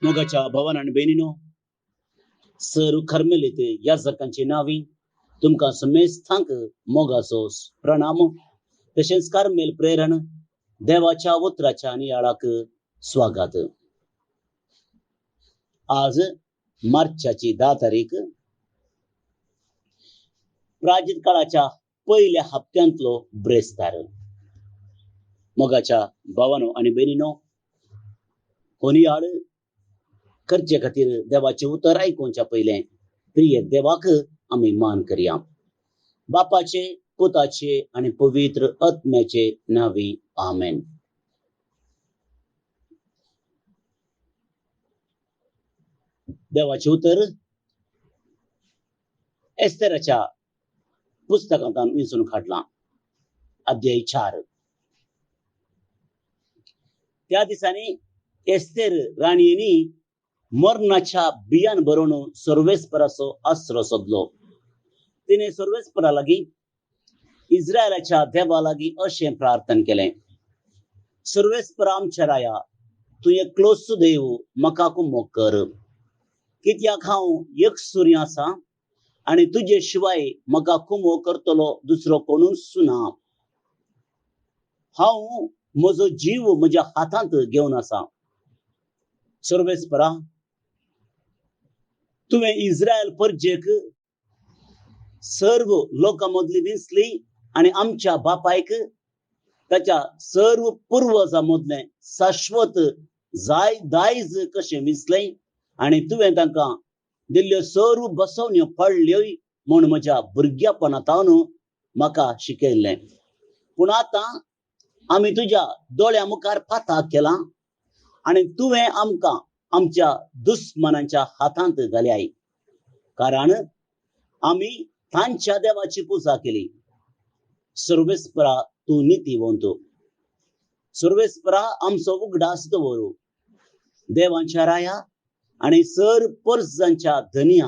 मोगाच्या भावान आणि बहिणीनो, सर खरमेलीत याजकांची नावी तुमकां समेस्तांक मोगाचो प्रणाम. तशेंच कार्मेल प्रेरण देवाच्या उतराच्या नियाळाक स्वागत. आज मार्चाची 10 तारीख, प्राचीन काळाच्या पहिल्या हप्त्यांतलो ब्रेस्तार. मोगाच्या भावानो आणि बहिणीनो, होनियाळ करचे खातीर देवाचे उतर आयकुच्या पयलें प्रिय देवाक आमी मान करया. बापाचे, पुताचे आणि पवित्र आत्म्याचे नावी आमेन. देवाचे उतर एस्तेराच्या पुस्तकांतल्यान विंचून काडलां. अध्याय 4. त्या दिसांनी एस्तेर राणयेनी मरणाच्या बियान बरोवन सर्वेस्पराचो आसरो सोदलो. तिने सर्वेस्परा लागीं इस्रायलाच्या देवा लागीं अशें प्रार्थना केलें: सर्वेस्परा आमच्या राया, तूं एकलोच देव, म्हाका कुमोग कर. कित्याक हांव एकसुरी आसा आनी तुजे शिवाय म्हाका कुमोग करतलो दुसरो कोणूच ना. हांव म्हजो जीव म्हज्या हातांत घेवन आसा. सर्वेस्परा, तुवें इस्रायल परजेक सर्व लोकां मदली दिसली आनी आमच्या बापायक ताच्या सर्व पुर्वजां मदलें शाश्वत दायज कशें विसलें आनी तुवें तांकां दिल्ल्यो सर्व बसवण्यो पाळल्योय म्हूण म्हज्या भुरग्यापणांतावन म्हाका शिकयल्लें. पूण आतां आमी तुज्या दोळ्या मुखार पाताळ केलां आनी तुवें आमकां आमच्या दुस्मनांच्या हातांत घाल्याय. कारण आमी तांच्या देवाची पुजा केली. सर्वेस्परा, तूं नितीवंत. सर्वेस्परा, आमचो उगडास दवर. देवांच्या राया आनी सर परजांच्या धनिया,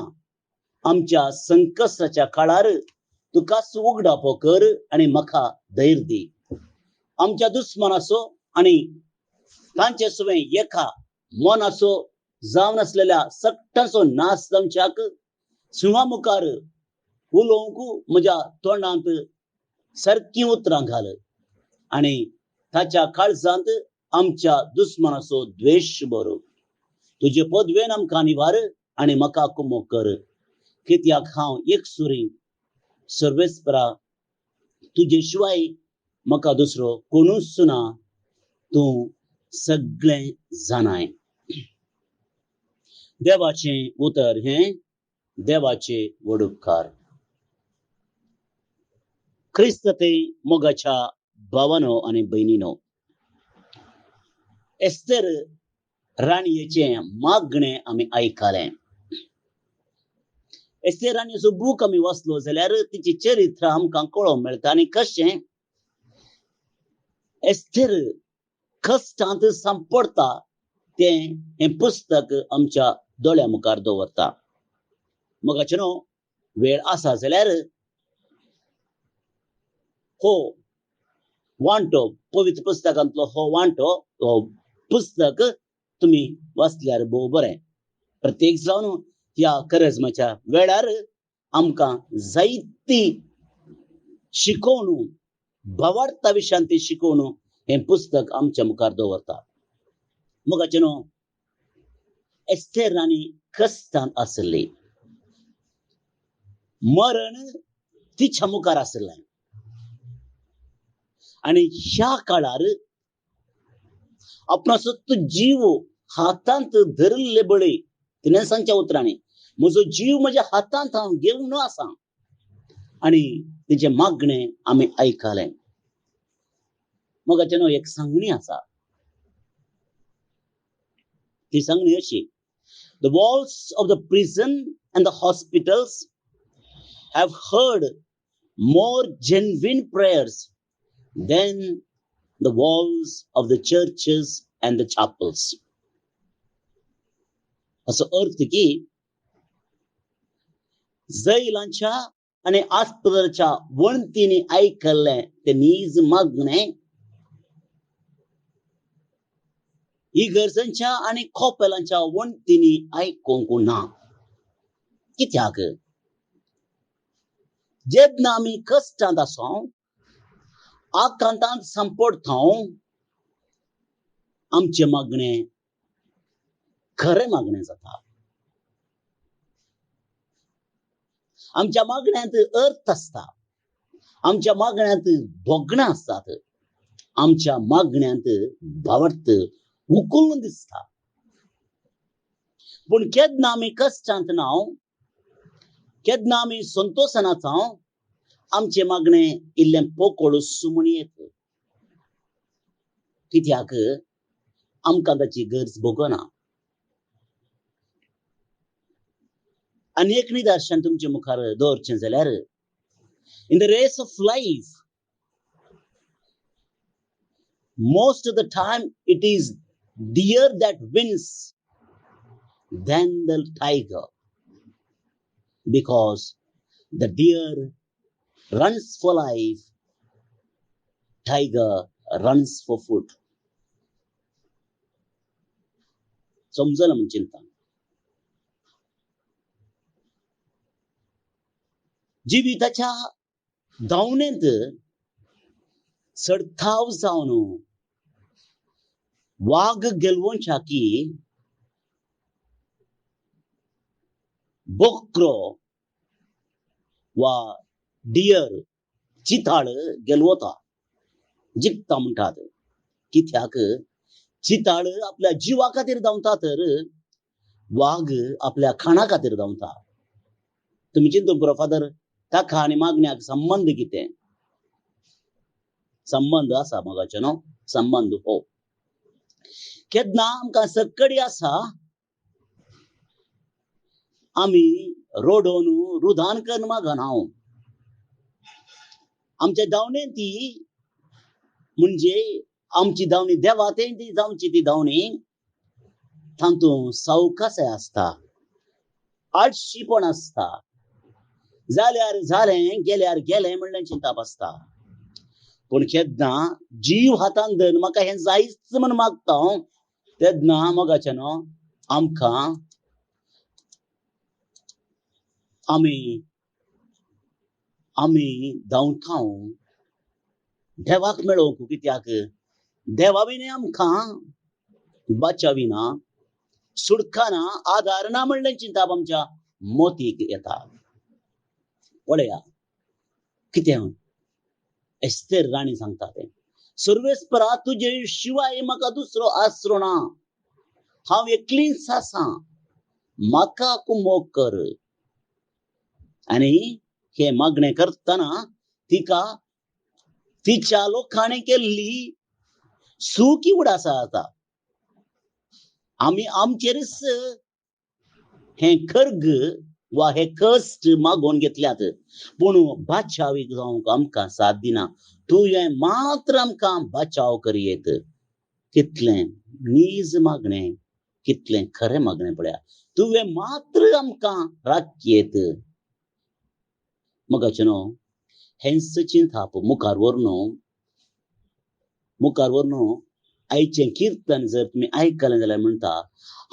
आमच्या संकटाच्या काळार तुकाच उगडापो कर आनी म्हाका धैर्य दी. आमच्या दुस्मनाचो आनी तांचे सुवें एका मनाचो जावन आसलेल्या सट्टांचो नाश जावच्याक सिंहा मुखार उलोवंक म्हज्या तोंडांत सारकी उतरां घाल आनी ताच्या काळजांत आमच्या दुस्मनाचो द्वेष भर. तुजे पदवेन आमकां निवार आनी म्हाका कुमोग कर. कित्याक हांव एकसुरी. सर्वेस्परा, तुजे शिवाय म्हाका दुसरो कोणूच ना. तूं सगळें जाणाय. देवाचें उतर हें देवाचे वडुपकार. क्रिस्त ते मोगाच्या भावानो आनी बहिणीनो, एस्तेर राणयेचें मागणें आमी आयकलें. एस्तेर राणयेचो बूक आमी वाचलो जाल्यार तिची चरित्र आमकां कळोवंक मेळटा. आनी कशें एस्तेर कश्टांत सांपडटा तें हें पुस्तक आमच्या दोळ्या मुखार दवरता. मोगाचे न्हू, वेळ आसा जाल्यार हो वांटो, पवित्र पुस्तकांतलो हो वांटो, हो पुस्तक तुम्ही वाचल्यार भोव बरें. प्रत्येक जावन ह्या करजमाच्या वेळार आमकां जायती शिकोवन, भावार्था विशयान ती शिकोवन हें पुस्तक आमच्या मुखार दवरता. मोगाचे न्हू, एस्तेर राणी कश्टांत आसली. मरण तिच्या मुखार आसलें आनी ह्या काळार आपणाचो तो जीव हातांत धरले बळी तिणें सांगच्या उतरांनी म्हजो जीव म्हज्या हातांत हांव घेवन आसा. आनी तिचे मागणें आमी आयकलें. मोगाचे न्हू, एक सांगणी आसा. ती सांगणी अशी: The walls of the prison and the hospitals have heard more genuine prayers than the walls of the churches and the chapels. असो अर्थ की जैलांच्या आणि आस्पदाच्या वणतीने ऐकले ते नीज मागणे ही गरजेच्या आणि खोपेलांच्या वणतींनी आयकोंक ना. कित्याक जेन्ना आमी कश्टांत आसों, आकांतांत संपडथाव, आमचे मागणें खरें मागणें जाता. आमच्या मागण्यांत अर्थ आसता. आमच्या मागण्यांत भोगणां आसतात. आमच्या मागण्यांत भावार्थ उखलून दिसता. पूण केन्ना आमी कश्टांत नाव, केन्ना आमी संतोशान आसां, आमचे मागणें इल्लें पोकळ सुमून येता. कित्याक आमकां ताची गरज भोगना. आनी एक निदर्शन तुमचे मुखार दवरचें जाल्यार, in the race of life, most of the time it is deer that wins than the tiger, because the deer runs for life, tiger runs for food. समजलं म्हणजे चिंता. जिविताच्या धांवणेंत सडथाव जावन वाघ गेलवोंशाकी बोक्रो वा डियर चिताळ गेलवता, जिखता म्हणटात. कित्याक चिताळ आपल्या जिवा खातीर धांवता तर वाघ आपल्या खाणा खातीर धांवता. तुमी चिंतून पळोवप फादर, ताका आनी मागण्याक संबंध कितें? संबंध आसा मोगाचे न्हू? संबंध हो. केन्ना आमकां सक्कडी आसा, आमी रोडोन रुधान करून मागना. आमच्या धांवणेंत ती म्हणजे आमची धांवणी देवातें ती जावची. ती धांवणी तातूंत सावकासाय आसता, आळशीपण आसता. जाल्यार जालें, गेल्यार गेलें म्हणलें चिंता आसता. पूण केन्ना जीव हातान धरून म्हाका हें जायच म्हण मागता, तेन्ना मोगाचें न्हू, आमकां आमी धांवता देवाक मेळोवंक. कित्याक देवा विने आमकां बचाविना, सुडकाना, आदारना म्हणलें चिंता आमच्या मोतीक येता. पळया कितें एस्तेर राणी सांगता तें, सर्वेस्परा तुजे शिवाय म्हाका दुसरो आसरो ना. हांव एकलीच आसां, म्हाका कुमोग कर. आनी हे मागणें करतना तिका तिच्या लोकांनी केल्ली सुकी उडास जाता. आमी आमचेरच हे खर्ग वा हे कश्ट मागोवन घेतल्यात, पूण बाचावीक जावंक आमकां साथ दिना. तुवें मात्र आमकां बचाव करीत. कितलें नीज मागणें, कितलें खरें मागणें पळया. तुवें मात्र आमकां राखयेत. मोगाचें न्हू, हेंच चिंताप मुखार व्हरून आयचें कीर्तन जर तुमी आयकलें जाल्यार म्हणटा,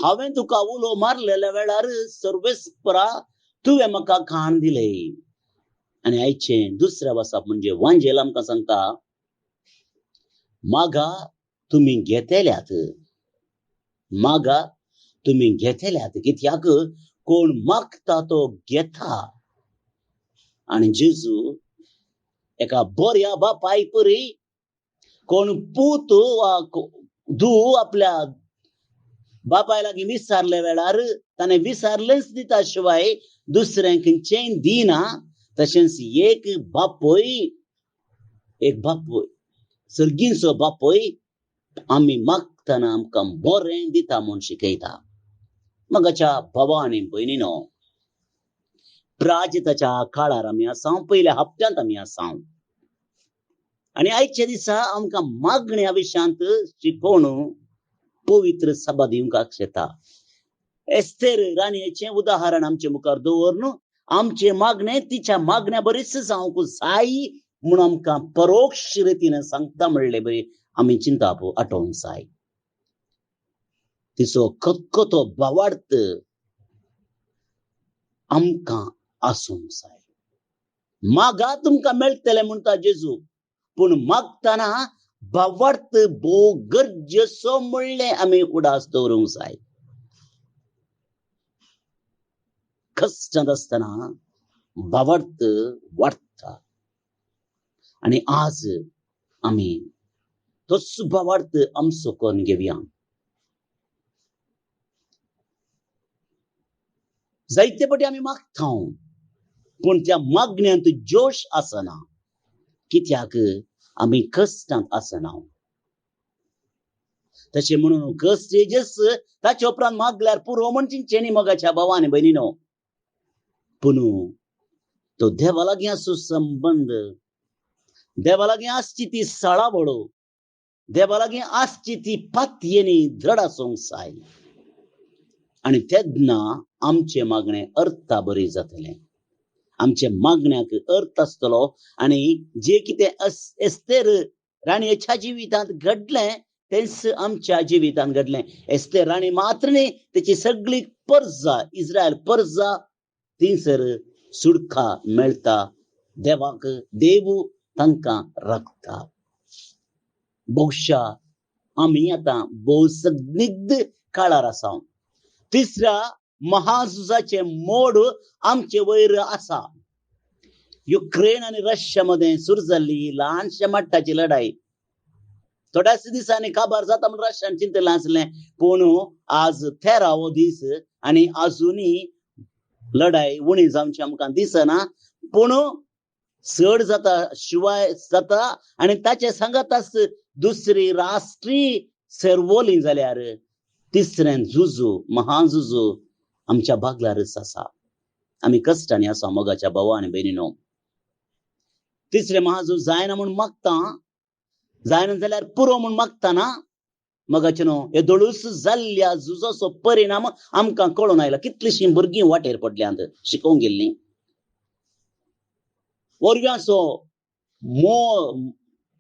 हांवें तुका उलो मारलेल्या वेळार सर्वेस्परा तुवें म्हाका खाण दिलें. आनी आयचें दुसरें वचप म्हणजे वांजेल आमकां सांगता, मागा तुमी घेतल्यात, मागा तुमी घेतल्यात. कित्याक कोण मागता तो घेता. आनी जेजू एका बऱ्या बापाय परी कोण पूत वा धू आपल्या बापाय लागीं विचारले वेळार ताणें विचारलेंच दिता शिवाय दुसऱ्यांक खंयचेंय दिना. तशेंच एक बापोय सर्गीचो बापोय आमी मागतना आमकां बरें दिता म्हूण शिकयता. मोगाच्या भावा आनी भयणीनो, प्राजिताच्या काळार आमी आसा, पयल्या हप्त्यांत आमी आसा. आनी आयच्या दिसा आमकां मागण्या विशयांत शिकोवन पवित्र सभा दिवंक येता. एस्तेर राणयेचें उदाहरण आमचे मुखार दवरून आमचे मागणें तिच्या मागण्या बरीच जावंक जाय म्हूण आमकां परोक्ष रितीन सांगता म्हणले बरी आमी चिंता आठोवंक जाय. तिचो कक्को तो भावार्थ आमकां आसूंक जाय. मागा तुमकां मेळटलें म्हणटा जेजू, पूण मागतना भावार्थ भोव गरजेचो म्हणलें आमी उडास दवरूंक जाय. कश्टांत आसतना भावार्थ वाडटा आनी आज आमी तोच भावार्थ आमचो करून घेवया. जायते फावटी आमी मागता, पूण त्या मागण्यांत जोश आसना. कित्याक आमी कश्टांत आसना. तशें म्हणून कश्ट येजस ताचे उपरांत मागल्यार पुरो म्हणचे न्ही मोगाच्या भावान आनी भयणीनो. पूण तो देवा लागीं आसूं संबंद, देवा लागीं आसची ती सळावळो, देवा लागीं आसची ती पातयेनी धड आसूंक जाय. आनी तेन्ना आमचे मागणे अर्था बरी जातले. आमच्या मागण्याक अर्थ आसतलो. आनी जे कितें एस्तेर राणयेच्या जिवितांत घडलें तेंच आमच्या जिवितांत घडलें. एस्तेर राणी मात्र न्ही, तेची सगळी परजा, इस्रायल परजा, थिंसर सुडका मेळटा. देवाक देव तांकां राखता. बहुशा आमी आतां भोव संदिग्ध काळार आसा. तिसऱ्या महाझुजाचे मोड आमचे वयर आसा. युक्रेन आनी रशिया मध्ये सुरू जाल्ली ल्हानशा मट्टाची लढाई. थोड्याच दिसांनी काबार जाता म्हूण रशियान चिंतलें आसलें, पूण आज 13वो दीस आनी आजुनी लढाई उणी जावची आमकां दिसना. पूण चड जाता, शिवाय जाता आनी ताचे सांगाताच दुसरी राष्ट्रीय सर्वोली जाल्यार तिसरें झुजू, महाझुजू आमच्या भागलारच आसा. आमी कश्टांनी आसा मोगाच्या भावा आनी भयणीनो. तिसरें महाझूज जायना म्हूण मागता, जायना जाल्यार पुरो म्हूण मागतना मोगाचे न्हू, येदोळूच जाल्ल्या झुजाचो परिणाम आमकां कळून आयला. कितलींशीं भुरगीं वाटेर पडल्यांत, शिकोवंक गेल्लीं. वरव्याचो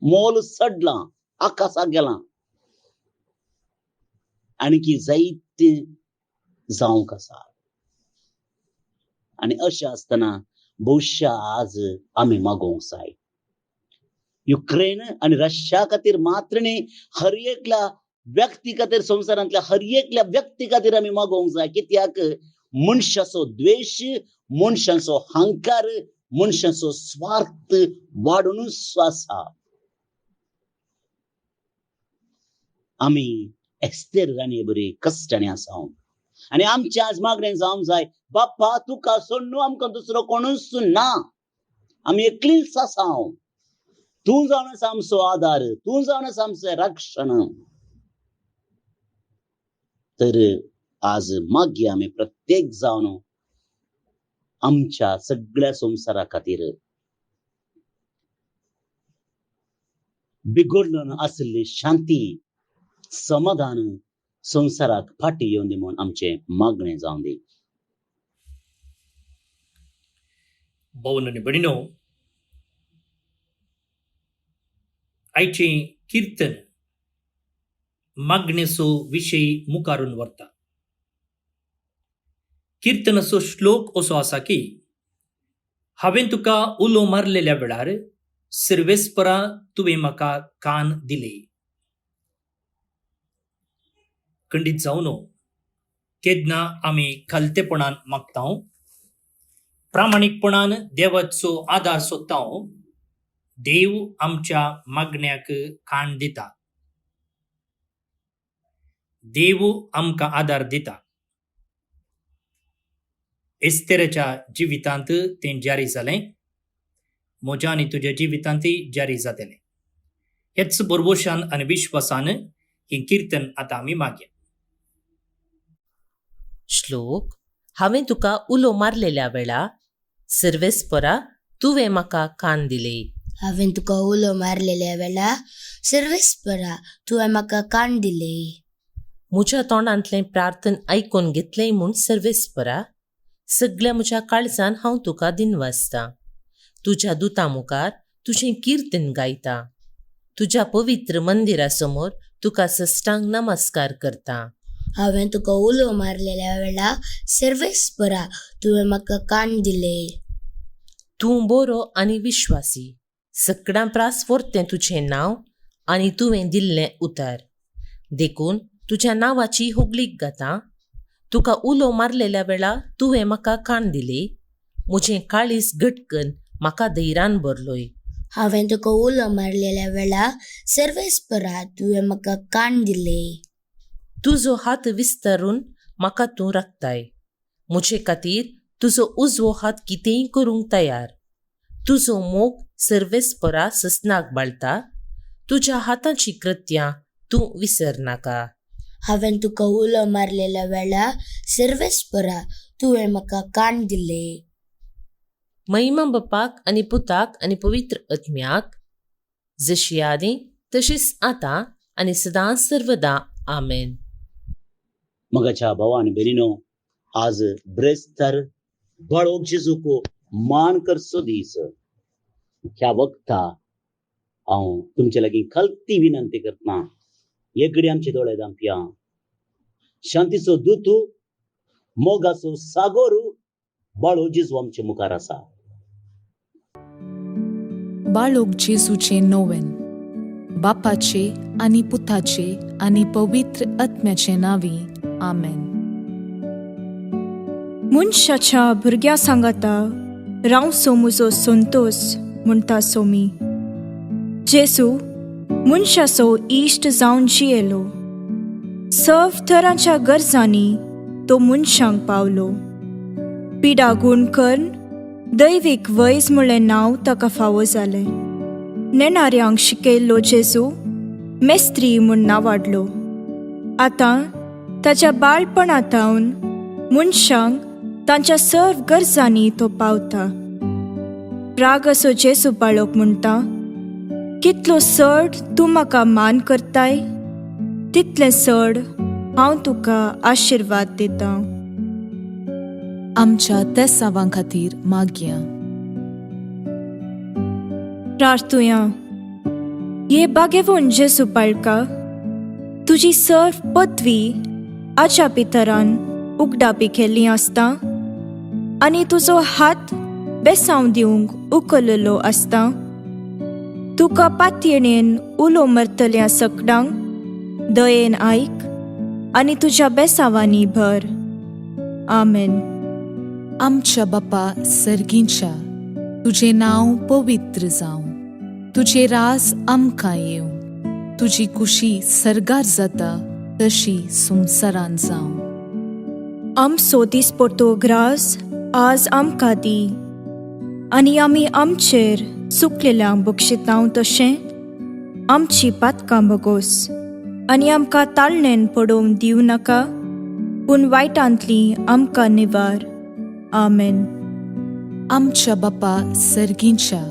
मोल सडलां, आकाशाक गेलां. आणखी जायते जावंक आसा. आनी अशें आसतना बहुशा आज आमी मागोवंक जाय. युक्रेन आनी रशिया खातीर मात्र न्ही, हर एकल्या व्यक्ती खातीर, संवसारांतल्या हर एकल्या व्यक्ती खातीर आमी मागोवंक जाय. कित्याक मनशाचो द्वेष, मनशाचो अहंकार, मनशाचो स्वार्थ वाडूनच आसा. आमी एस्तेर राणये बरी कश्टांनी आसा. आनी आमच्या आज मागणें जावंक जाय, बाप्पा तुका सोडून आमकां दुसरो कोणूच ना. आमी एकलींच आसा. तूं जावन आसा आमचो आधार, तूं जावन आसा आमचें रक्षण. तर आज मागया आमी प्रत्येक जावन आमच्या सगळ्या संवसारा खातीर बिगडून आसली शांती, समाधान संवसाराक फाटी येवं दी म्हूण आमचें मागणें जावं दी. भावन आनी भयणीनो, आयचें किर्तन मागणेचो विशय मुखारून व्हरता. किर्तनाचो श्लोक असो आसा की, हांवें तुका उलो मारलेल्या वेळार सर्वेस्परा तुवें म्हाका कान दिले. खंडीत जावन केन्ना आमी खालतेपणान मागता, प्रामाणीकपणान देवाचो आदार सोदता, देव आमच्या मागण्याक कान दिता. देव आमकां आदार दिता. एस्तेराच्या जिवितांत तें जारी जालें, म्हज्या आनी तुज्या जिवितांतय जारी जातलें. हेच भरवोशान आनी विश्वासान हें किर्तन आतां आमी मागया. श्लोक. हांवें तुका उलो मारलेल्या वेळा सर्वेस्परा तुवें म्हाका कान दिले. हांवें तुका उलो मारलेल्या वेळा सर्वेस्परा तुवें म्हाका कान दिले. म्हज्या तोंडांतलें प्रार्थन आयकून घेतलें म्हूण सर्वेस्परा, सगळ्या म्हज्या काळजान हांव तुका दिनवासतां. तुज्या दुतां मुखार तुजें किर्तन गायता. तुज्या पवित्र मंदिरा समोर तुका सश्टांग नमस्कार करता. हांवें तुका उलो मारलेल्या वेळा सर्वेस्परा तुवें म्हाका कान दिले. तूं बरो आनी विश्वासी. सगळ्यां प्रास व्हरतें तुजें नांव आनी तुवें दिल्लें उतर. देखून तुज्या नांवाची होगलीक घाता. तुका उलो मारलेल्या वेळा तुवें म्हाका कान दिली. म्हजें काळीज घटकन म्हाका धैर्यान भरलोय. हांवें तुका उलो मारलेल्या वेळा सर्वेस्परा तुवें म्हाका कान दिले. तुजो हात विस्तारून म्हाका तूं राखताय. म्हजे खातीर तुजो उजवो हात कितेंय करूंक तयार. तुजो मोग सर्वेस्परा ससनाक बाळटा. तुज्या हातांची कृत्यां तूं विसरनाका. हांवें तुका उलो मारलेल्या वेळा सर्वेस्परा तुवें म्हाका कान दिले. महिमा बापाक आनी पुताक आनी पवित्र आत्म्याक, जशी आदी तशीच आतां आनी सदां सर्वदा. आमेन. मगाच्या भावा आनी भयणीनो, आज ब्रेस्तार बाळोक जेजूको मान करचो दीस. ह्या वक्ता हांव तुमचे लागीं खालती विनंती करतना, एक घडी आमचे दोळे धांपया. शांतीचो दूत, मोगाचो सागोर बाळो जेजू आमचे मुखार आसा. बाळोक जेजूचे नोवेन, बापाचे आनी पुताचे आनी पवित्र आत्म्याचे नांवी. आमेन. मनशाच्या भुरग्या सांगाता रावसो म्हजो संतोष म्हणटा सोमी. जेजू मनशाचो इश्ट जावन जियेलो. सर्व तरांच्या गरजांनी तो मनशांक पावलो. पिडा गूण करून दैवीक वैज म्हणलें नांव ताका फावो जालें. नेणाऱ्यांक शिकयल्लो जेजू मेस्त्री म्हूण नांवाडलो. आतां ताच्या बाळपणांतावन मनशांक तांच्या सर्व गरजांनी तो पावता. राग असो जेजू बाळोक म्हणटा, कितलो चड तूं म्हाका मान करताय, तितलें चड हांव तुका आशिर्वाद दितां. आमच्या तेसावां खातीर मागया. प्रार्थुया. ये बागेवून जेजू बाळका, तुजी सर्व पदवी आच्या पितरान उगडापी केल्ली आसता आनी तुजो हात बेसांव दिवंक उखललो आसता. तुका पातयेणेन उलो मारतल्या सगळ्यांक दयेन आयक आनी तुज्या बेसावांनी भर. आमेन. आमच्या बापा सर्गींच्या, तुजें नांव पवित्र जावं. तुजें राज आमकां येवं. तुजी कुशी सर्गार जाता तशी संवसारान जावं. आमचो दिसपट्टो ग्रास आज आमकां दी. आनी आमी आमचेर चुकलेल्यांक बक्षितांव तशें आमची पातकां बगोस. आनी आमकां ताळणेन पडोवंक दिवं नाका, पूण वायटांतली आमकां निवार. आमेन. आमच्या बापा सर्गींच्या,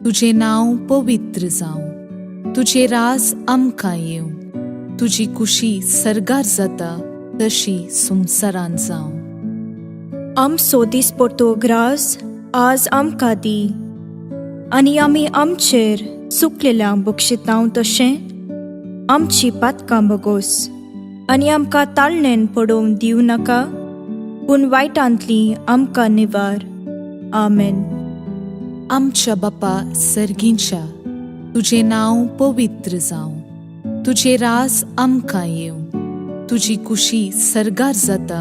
तुजें नांव पवित्र जावं. तुजें राज आमकां येवं. तुजी कुशी सर्गार जाता तशी संवसारान जावं. आमचो दिसपट्टो ग्रास आज आमकां दी. आनी आमी आमचेर चुकलेल्यांक बक्षितांव तशें आमची पातकां बगोस. आनी आमकां ताळणेन पडोवंक दिवं नाका, पूण वायटांतली आमकां निवार. आमेन. आमच्या बापा सर्गींच्या, तुजें नांव पवित्र जावं. तुजें राज आमकां येवं. तुजी कुशी सर्गार जाता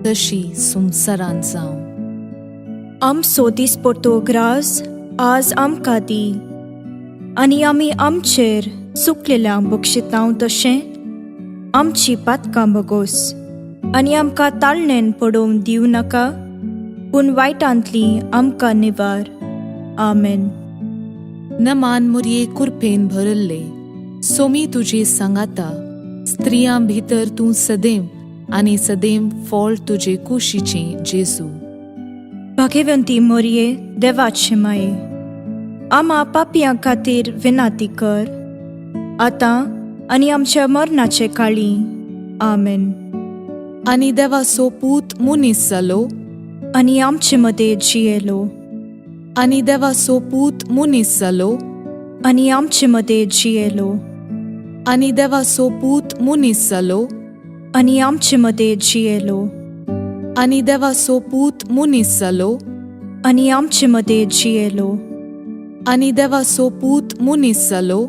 तशी संवसारान जावं. आमचो दिसपट्टो ग्रास आज आमकां दी. आनी आमी आमचेर चुकलेल्यांक बक्षितांव तशें आमची पातकां बगोस. आनी आमकां ताळणेन पडोवंक दिवं नाका, पूण वायटांतली आमकां निवार. आमेन. नमान मुरये कुरपेन भरल्ले, सोमी तुजे सांगाता. स्त्रियां भितर तूं सदैव आनी सदैव फळ तुजे कुशीचें जेजू. भाग्यवंती मोरये, देवाचे माये, आम्हा पापियां खातीर विनाती कर, आतां आनी आमच्या मरणाचे काळी. आमेन. आनी देवाचो पूत मुनीस जालो आनी आमचे मदें जियेलो. आनी देवाचो पूत मुनीस जालो आनी आमचे मदें जियेलो. आनी देवाचो पूत मुनीस जालो आनी आमचे मदें जियेलो आनी देवाचो पूत मनीस जालो आनी आमचे मदें जियेलो आनी देवाचो पूत मनीस जालो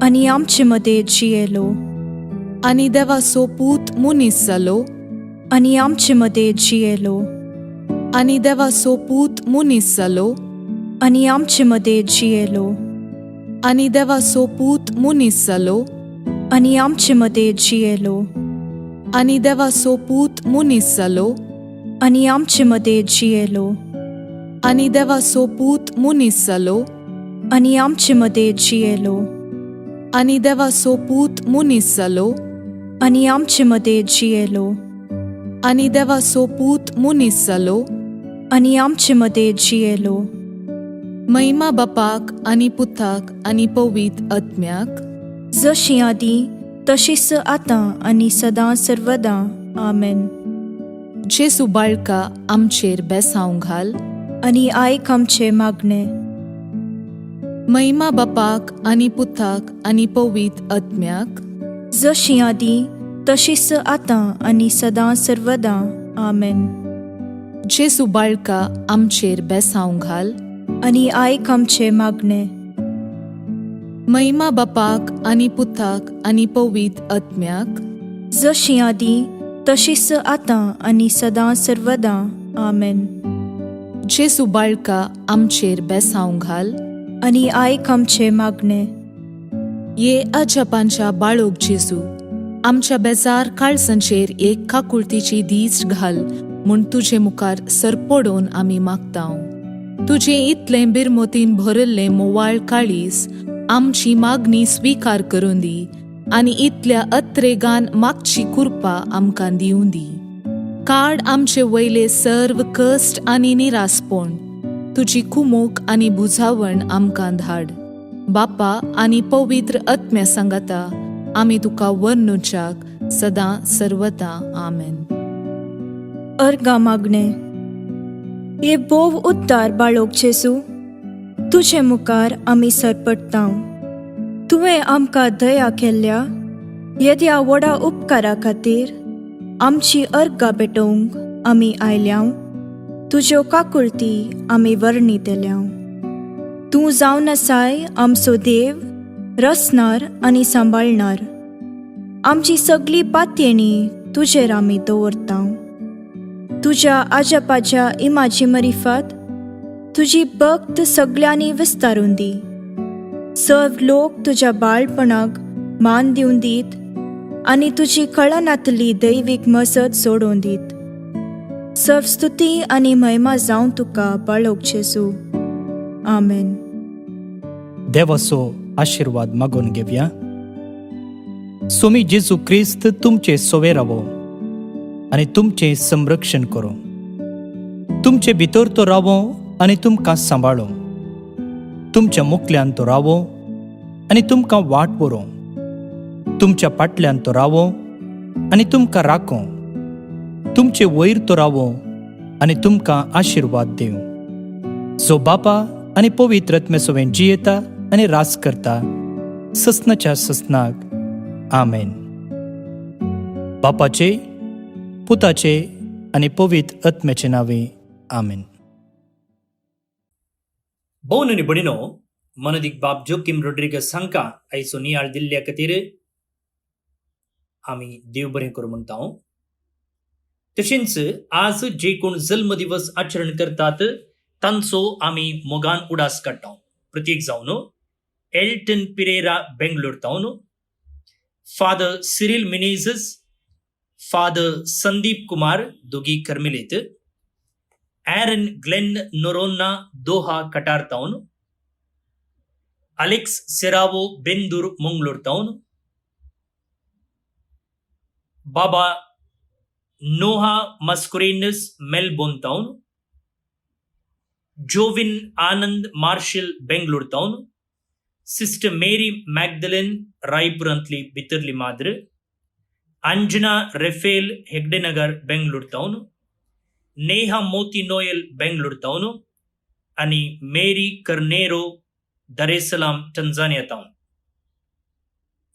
आनी आमचे मदें जियेलो आनी देवाचो पूत मनीस जालो आनी आमचे मदें जियेलो आनी देवाचो पूत मनीस जालो आनी आमचे मदें जियेलो आनी देवाचो पूत मनीस जालो आनी आमचे मदें जियेलो आनी देवाचो पूत मनीस जालो आनी आमचे मदें जियेलो आनी देवाचो पूत मनीस जालो आनी आमचे मदें जियेलो आनी देवाचो पूत मनीस जालो आनी आमचे मदें जियेलो आनी देवाचो पूत मनीस जालो आनी आमचे मदें जियेलो महिमा बापाक आनी पुताक आनी पवित्र आत्म्याक जशी आदीं तशीच आतां आनी सदां सर्वदां आमेन. जेसू बाळका आमचेर बेसांव घाल आनी आयक आमचे मागणे. महिमा बापाक आनी पुताक आनी पवित्र आत्म्याक जशी आदीं तशीच आतां आनी सदां सर्वदां आमेन. जेसू बाळका आमचेर बेसांव घाल आनी आयक आमचे मागणे. महिमा बापाक आनी पुताक आनी पवित्र आत्म्याक जशी आदीं तशीच आतां आनी सदां सर्वदां आमेन. जेसू बाळका आमचेर बेसांव घाल आनी आयक आमचे मागणे. ये अजापांच्या बाळोक जेजू, आमच्या बेजार काळजांचेर एक काकुळतीची दीस घाल म्हूण तुजे मुखार सरपडोवन आमी मागतांव. तुजे इतले बिरमोतीन भरल्ले मोवाळ काळीस आमची मागणी स्वीकार करून दी आनी इतल्या अत्रेगान मागची कृपा आमकां दिवून दी. काड आमचे वयले सर्व कश्ट आनी निरासपण, तुजी कुमोक आनी बुजावण आमकां धाड. बापा आनी पवित्र आत्म्या सांगाता आमी तुका वर्णुच्याक सदां सर्वदा आमेन. अर्गा मागणे. ये बोव उद्दार बाळोक जेजू, तुजे मुखार आमी सरपडटांव. तुवें आमकां दया केल्ल्या येद्या व्हडा उपकारा खातीर आमची अर्गां पेटोवंक आमी आयल्याव. तुज्यो काकुळटी आमी वर्णितल्याव. तूं जावन आसाय आमचो देव, रचणार आनी सांबाळणार. आमची सगळी पातयेणी तुजेर आमी दवरतांव. तुज्या आजापाच्या इमाची मरिफात तुजी भक्त सगळ्यांनी विस्तारून दी. सर्व लोक तुज्या बाळपणाक मान दिवन दीत आनी तुजी कळनातली दैवीक मजत सोडून दीत. सर्व स्तुती आनी महिमा जावं तुका बाळोक जेजू. आमेन. देवाचो आशीर्वाद मागून घेवया. स्वामी जेजू क्रिस्त तुमचे सोवे रावो आनी तुमचे संरक्षण करो. तुमचे भितर तो रावो आनी तुमकां सांबाळो. तुमच्या मुखल्यान तो रावो आनी तुमकां वाट व्हरो. तुमच्या फाटल्यान तो रावो आनी तुमकां राखो. तुमचे वयर तो रावो आनी तुमकां आशीर्वाद दिव. जो बापा आनी पवित्र आत्म्या सोबेन जियेता आनी रास करता ससनाच्या ससनाक. आमेन. बापाचे, पुताचे आनी पवित्र आत्म्याचे नावे. आमेन. भोवन आनी भयणीनो, मनदीक बाब जोकीम रोड्रिगस हांकां आयचो नियाळ दिल्ल्या खातीर आमी देव बरें करूं म्हणटा. तशेंच आज जे कोण जल्म दिवस आचरण करतात तांचो आमी मोगान उडास काडटा. प्रत्येक जावन एल्टन पिरेरा बेंगलोर तावन, father Cyril Menezes, father Sandeep Kumar दोगी कर्मिलेत, Aaron Glenn Noronha Doha Qatar तावन, अलेक्स सेरावो बेंदूर मंगलोर तावन, बाबा नोहा मस्कुरेनस मेलबोर्न तावन, जोविन आनंद मार्शल बेंगलोर तावन, सिस्टर मेरी मॅग्दलेन रायपुरांतली भितरली माद्र, अंजना रेफेल हेगडेनगर बेंगलोर तावन, नेहा मोती नोयल बेंगलोर तावन आनी मेरी कर्नेरो दरेसलाम टंजानिया तावन.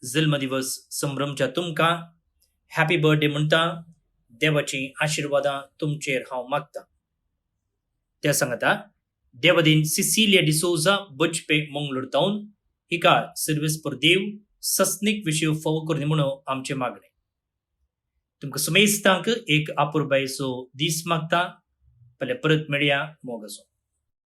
जल्म दिवस संभ्रमच्या तुमकां हॅपी बर्थडे म्हणटा देवाची आशिर्वादां तुमचेर हांव मागता. ते सांगता देवादीन सिसिलिया डिसोजा बचपे मंगळूर तावन हिका सर्वेस पर देव सस्नीक विशय फावो करनी म्हणून आमचे मागणे. तुमकां समेस्तांक एक आपुरबायेचो दीस मागता. पहिले परत मेळया मोगाचो.